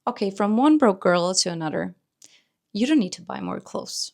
Okay, from one broke girl to another, you don't need to buy more clothes.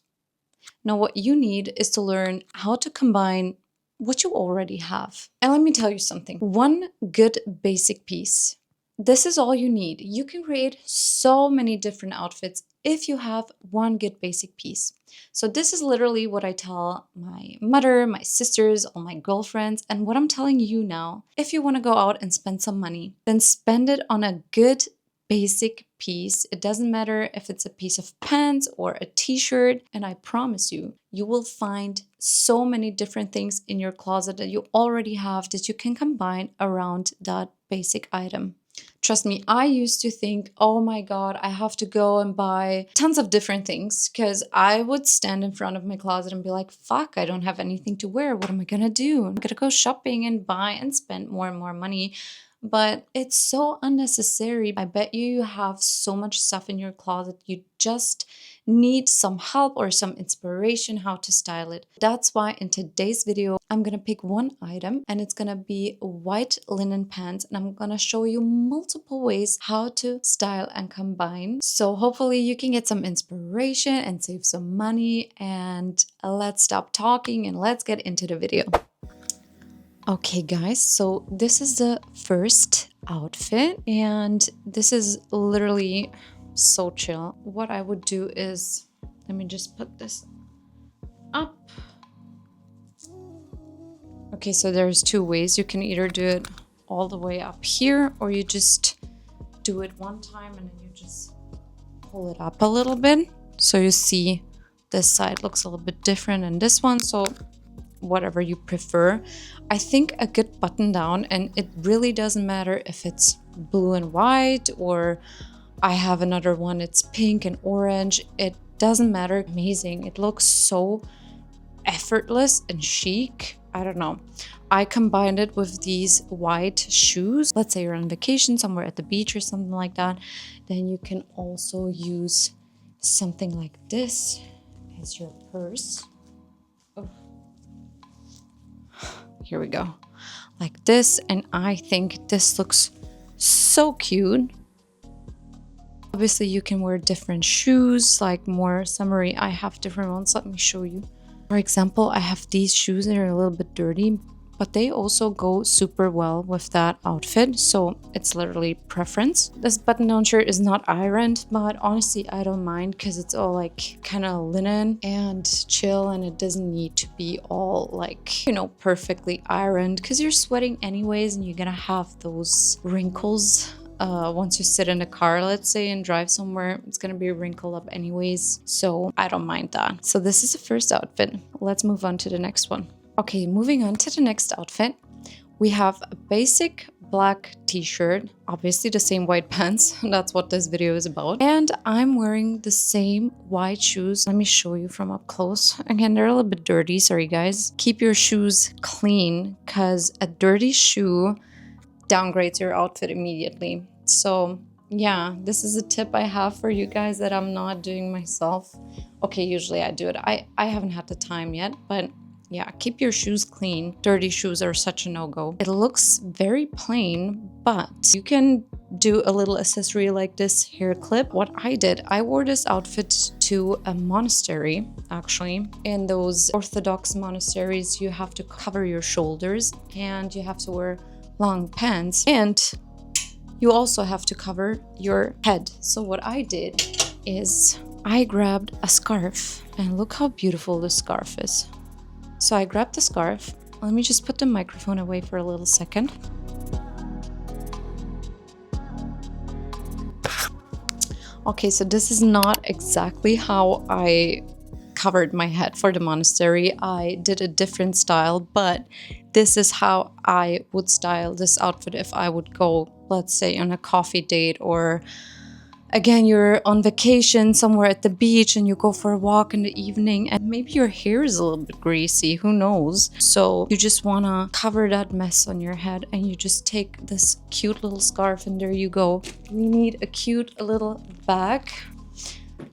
No, what you need is to learn how to combine what you already have. And let me tell you something, one good basic piece. This is all you need. You can create so many different outfits if you have one good basic piece. So this is literally what I tell my mother, my sisters, all my girlfriends, and what I'm telling you now. If you want to go out and spend some money, then spend it on a good basic piece. It doesn't matter if it's a piece of pants or a t-shirt, and I promise you, you will find so many different things in your closet that you already have that you can combine around that basic item. Trust me, I used to think, oh my God, I have to go and buy tons of different things, because I would stand in front of my closet and be like, fuck, I don't have anything to wear. What am I gonna do? I'm gonna go shopping and buy and spend more and more money. But it's so unnecessary. I bet you have so much stuff in your closet. You just need some help or some inspiration how to style it. That's why in today's video, I'm gonna pick one item, and it's gonna be white linen pants, and I'm gonna show you multiple ways how to style and combine. So hopefully you can get some inspiration and save some money, and let's stop talking and let's get into the video. Okay guys, so this is the first outfit, and this is literally so chill. What I would do is, let me just put this up. Okay, so there's two ways. You can either do it all the way up here, or you just do it one time and then you just pull it up a little bit. So you see this side looks a little bit different than this one. So whatever you prefer. I think a good button down, and it really doesn't matter if it's blue and white, or I have another one, it's pink and orange. It doesn't matter. Amazing. It looks so effortless and chic. I don't know. I combined it with these white shoes. Let's say you're on vacation somewhere at the beach or something like that. Then you can also use something like this as your purse. Oh. Here we go, like this, and I think this looks so cute. Obviously you can wear different shoes, like more summery. I have different ones. Let me show you. For example, I have these shoes that are a little bit dirty, but they also go super well with that outfit. So it's literally preference. This button down shirt is not ironed, but honestly, I don't mind, because it's all like kind of linen and chill, and it doesn't need to be all like, you know, perfectly ironed, because you're sweating anyways, and you're gonna have those wrinkles. Once you sit in the car, let's say, and drive somewhere, it's gonna be wrinkled up anyways. So I don't mind that. So this is the first outfit. Let's move on to the next one. Okay, moving on to the next outfit, we have a basic black t-shirt, obviously the same white pants, that's what this video is about, and I'm wearing the same white shoes. Let me show you from up close. Again, they're a little bit dirty, sorry guys. Keep your shoes clean, because a dirty shoe downgrades your outfit immediately. So yeah, this is a tip I have for you guys that I'm not doing myself. Okay, usually I do it. I haven't had the time yet, but yeah, keep your shoes clean. Dirty shoes are such a no-go. It looks very plain, but you can do a little accessory like this hair clip. What I did, I wore this outfit to a monastery, actually. In those Orthodox monasteries, you have to cover your shoulders, and you have to wear long pants, and you also have to cover your head. So what I did is I grabbed a scarf, and look how beautiful this scarf is. So I grabbed the scarf. Let me just put the microphone away for a little second. Okay, so this is not exactly how I covered my head for the monastery. I did a different style, but this is how I would style this outfit if I would go, let's say, on a coffee date, or again, you're on vacation somewhere at the beach and you go for a walk in the evening, and maybe your hair is a little bit greasy, who knows? So you just wanna cover that mess on your head, and you just take this cute little scarf, and there you go. We need a cute little bag.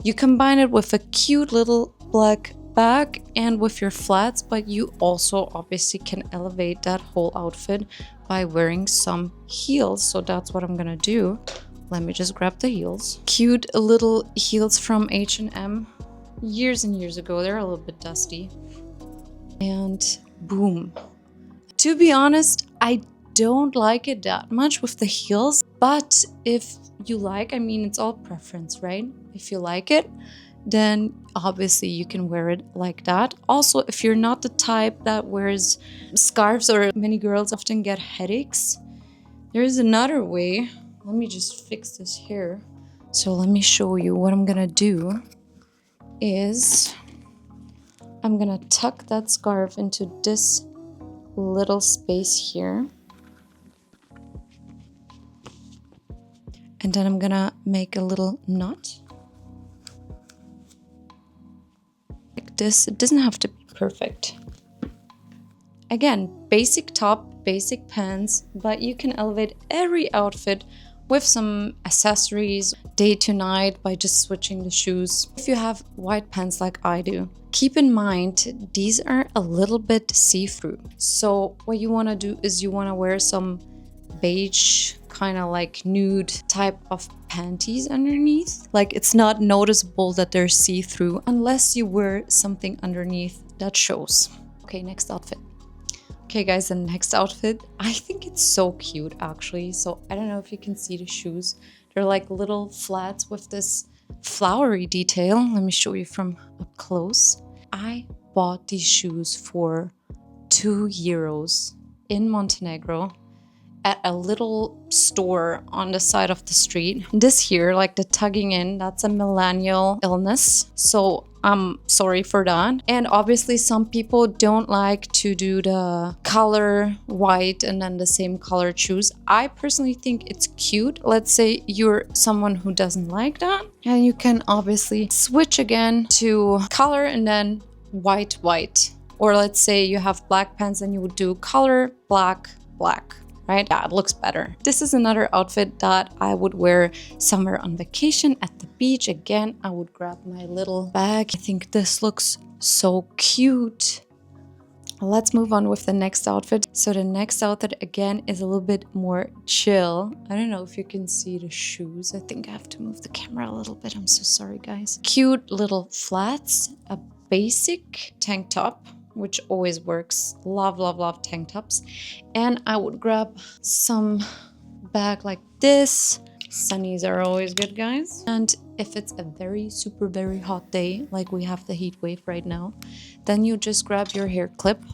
You combine it with a cute little black bag and with your flats, but you also obviously can elevate that whole outfit by wearing some heels. So that's what I'm gonna do. Let me just grab the heels. Cute little heels from H&M. Years and years ago. They're a little bit dusty. And boom. To be honest, I don't like it that much with the heels. But if you like, I mean, it's all preference, right? If you like it, then obviously you can wear it like that. Also, if you're not the type that wears scarves, or many girls often get headaches, there's another way. Let me just fix this here. So let me show you what I'm gonna do is I'm gonna tuck that scarf into this little space here. And then I'm gonna make a little knot. Like this. It doesn't have to be perfect. Again, basic top, basic pants, but you can elevate every outfit with some accessories day to night by just switching the shoes. If you have white pants like I do, keep in mind these are a little bit see-through. So what you want to do is you want to wear some beige, kind of like nude type of panties underneath. Like it's not noticeable that they're see-through unless you wear something underneath that shows. Okay, next outfit. Okay guys, the next outfit, I think it's so cute actually. So I don't know if you can see the shoes. They're like little flats with this flowery detail. Let me show you from up close. I bought these shoes for €2 in Montenegro at a little store on the side of the street. This here, like the tugging in, that's a millennial illness. So I'm sorry for that. And obviously some people don't like to do the color white and then the same color shoes. I personally think it's cute. Let's say you're someone who doesn't like that. And you can obviously switch again to color and then white. Or let's say you have black pants and you would do color, black. Right? Yeah, it looks better. This is another outfit that I would wear somewhere on vacation at the beach. Again, I would grab my little bag. I think this looks so cute. Let's move on with the next outfit. So the next outfit again is a little bit more chill. I don't know if you can see the shoes. I think I have to move the camera a little bit. I'm so sorry, guys. Cute little flats, a basic tank top, which always works. Love tank tops. And I would grab some bag like this. Sunnies are always good, guys. And if it's a very hot day, like we have the heat wave right now, then you just grab your hair clip.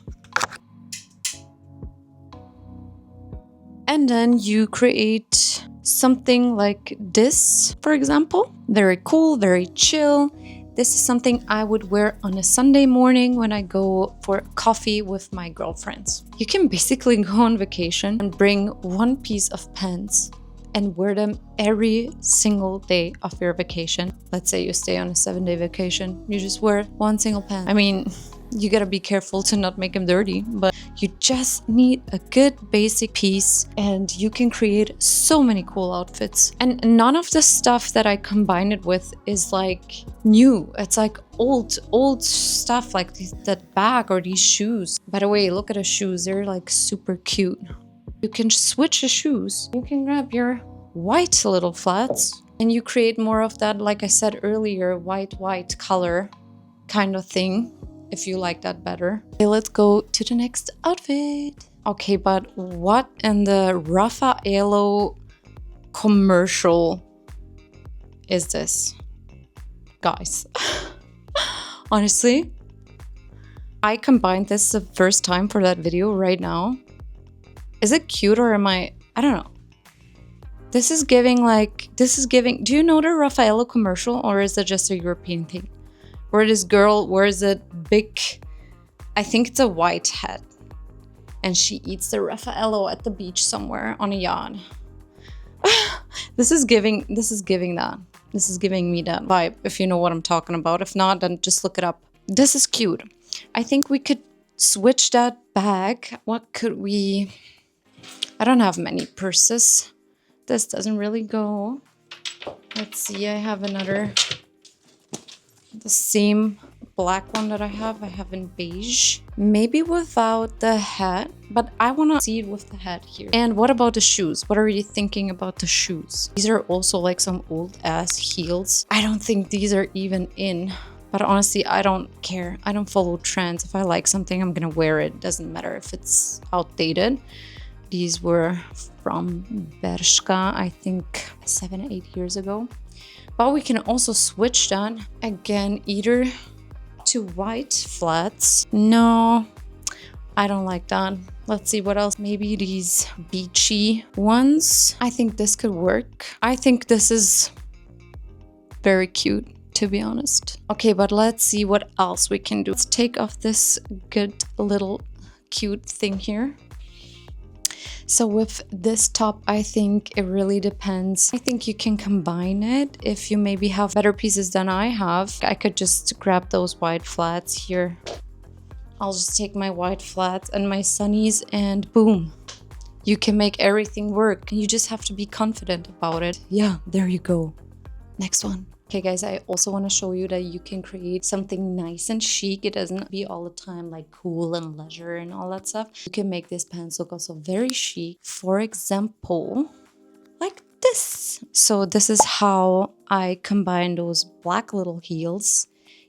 And then you create something like this, for example. Very cool, very chill. This is something I would wear on a Sunday morning when I go for coffee with my girlfriends. You can basically go on vacation and bring one piece of pants and wear them every single day of your vacation. Let's say you stay on a 7-day vacation, you just wear one single pant. I mean, you gotta be careful to not make them dirty, but you just need a good basic piece and you can create so many cool outfits. And none of the stuff that I combine it with is like new. It's like old stuff, like that bag or these shoes. By the way, look at the shoes. They're like super cute. You can switch the shoes. You can grab your white little flats and you create more of that, like I said earlier, white color kind of thing, if you like that better. Okay, let's go to the next outfit. Okay, but what in the Raffaello commercial is this? Guys, honestly, I combined this the first time for that video right now. Is it cute or am I don't know. This is giving, do you know the Raffaello commercial or is it just a European thing? Where this girl wears a big, I think it's a white hat, and she eats the Raffaello at the beach somewhere on a yacht. This is giving that. This is giving me that vibe, if you know what I'm talking about. If not, then just look it up. This is cute. I think we could switch that bag. What could we... I don't have many purses. This doesn't really go. Let's see, I have another... the same black one that I have in beige. Maybe without the hat, but I want to see it with the hat here. And what about the shoes? What are you thinking about the shoes? These are also like some old ass heels. I don't think these are even in. But honestly, I don't care. I don't follow trends. If I like something, I'm gonna wear it. Doesn't matter if it's outdated. These were from Bershka, I think 7 or 8 years ago. But we can also switch that again, either to white flats. No, I don't like that. Let's see what else. Maybe these beachy ones. I think this could work. I think this is very cute, to be honest. Okay, but let's see what else we can do. Let's take off this good little cute thing here. So with this top, I think it really depends. I think you can combine it. If you maybe have better pieces than I have, I could just grab those white flats here. I'll just take my white flats and my sunnies and boom. You can make everything work. You just have to be confident about it. Yeah, there you go. Next one. Okay guys, I also want to show you that you can create something nice and chic. It doesn't be all the time like cool and leisure and all that stuff. You can make this pants look also very chic. For example, like this. So this is how I combine those black little heels.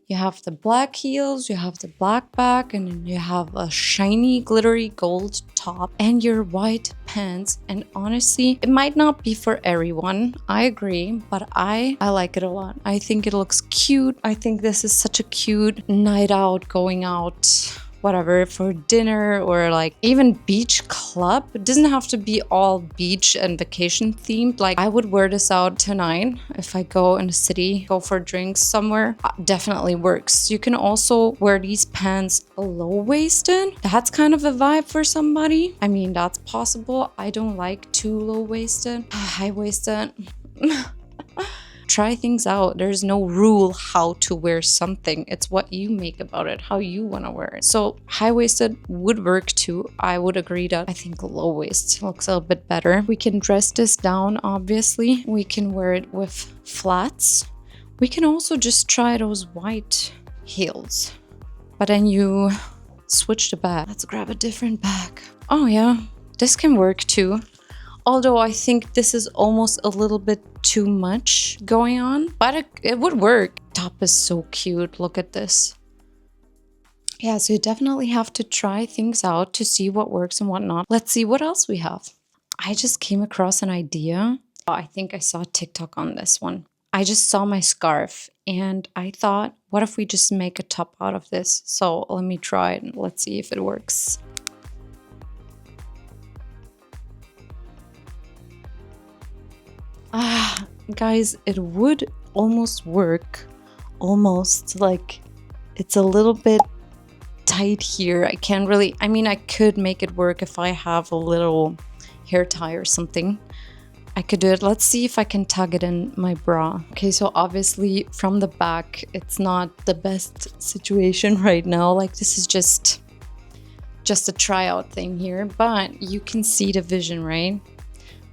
You have the black heels, you have the black back, and then you have a shiny glittery gold top and your white pants. And honestly, it might not be for everyone, I agree, but I like it a lot. I think it looks cute. I think this is such a cute night out, going out, whatever, for dinner or like even beach club. It doesn't have to be all beach and vacation themed. Like I would wear this out tonight if I go in the city, go for drinks somewhere. Definitely works. You can also wear these pants low-waisted. That's kind of a vibe for somebody. I mean, that's possible. I don't like too low-waisted. High-waisted. Try things out. There's no rule how to wear something. It's what you make about it, how you want to wear it. So high-waisted would work too. I would agree that I think low-waist looks a little bit better. We can dress this down, obviously. We can wear it with flats. We can also just try those white heels. But then you switch the bag. Let's grab a different bag. Oh yeah, this can work too. Although I think this is almost a little bit too much going on, but it would work. Top is so cute. Look at this. Yeah, so you definitely have to try things out to see what works and what not. Let's see what else we have. I just came across an idea. I think I saw a TikTok on this one. I just saw my scarf and I thought, what if we just make a top out of this? So let me try it and let's see if it works. Guys, it would almost work. Almost, like it's a little bit tight here. I can't really, I mean, I could make it work if I have a little hair tie or something. I could do it. Let's see if I can tug it in my bra. Okay, so obviously from the back, it's not the best situation right now. Like this is just a tryout thing here, but you can see the vision, right?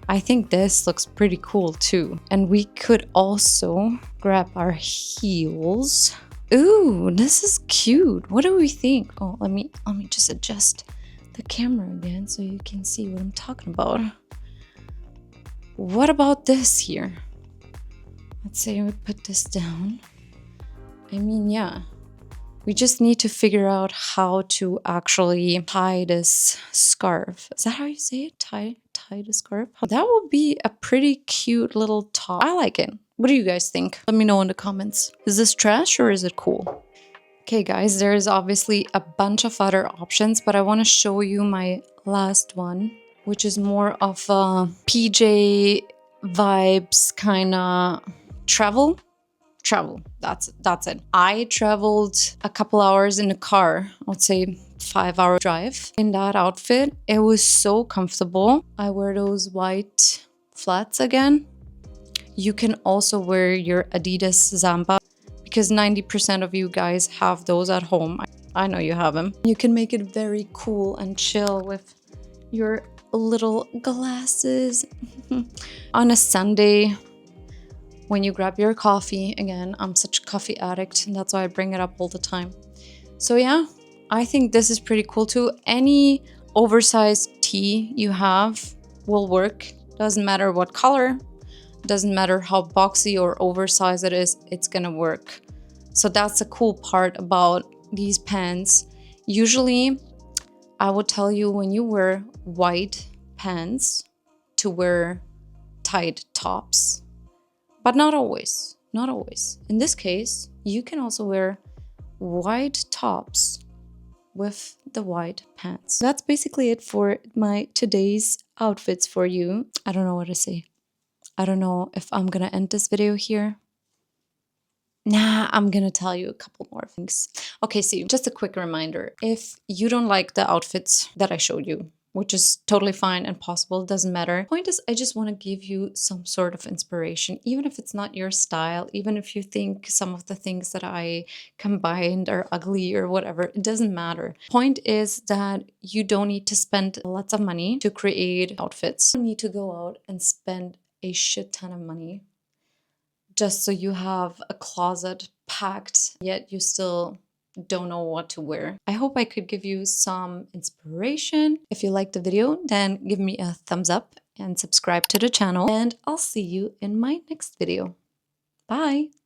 I think this looks pretty cool too. And we could also grab our heels. Ooh, this is cute. What do we think? Oh, let me just adjust the camera again so you can see what I'm talking about. What about this here? Let's say we put this down. I mean, yeah. We just need to figure out how to actually tie this scarf. Is that how you say it? Tie the scarf? That would be a pretty cute little top. I like it. What do you guys think? Let me know in the comments. Is this trash or is it cool? Okay guys, there is obviously a bunch of other options, but I want to show you my last one, which is more of a PJ vibes kind of travel, that's it. I traveled a couple hours in a car, let's say 5-hour drive in that outfit. It was so comfortable. I wear those white flats again. You can also wear your Adidas Zamba because 90% of you guys have those at home. I know you have them. You can make it very cool and chill with your little glasses on a Sunday when you grab your coffee. Again, I'm such a coffee addict, and that's why I bring it up all the time. So yeah, I think this is pretty cool too. Any oversized tee you have will work. Doesn't matter what color, doesn't matter how boxy or oversized it is, it's gonna work. So that's the cool part about these pants. Usually, I would tell you when you wear white pants to wear tight tops, but not always. Not always. In this case, you can also wear white tops with the white pants. That's basically it for my today's outfits for you. I don't know what to say. I don't know if I'm gonna end this video here. Nah, I'm gonna tell you a couple more things. Okay, so just a quick reminder. If you don't like the outfits that I showed you, which is totally fine and possible, doesn't matter. Point is, I just want to give you some sort of inspiration, even if it's not your style, even if you think some of the things that I combined are ugly or whatever, it doesn't matter. Point is that you don't need to spend lots of money to create outfits. You don't need to go out and spend a shit ton of money just so you have a closet packed, yet you still don't know what to wear. I hope I could give you some inspiration. If you liked the video, then give me a thumbs up and subscribe to the channel, and I'll see you in my next video. Bye!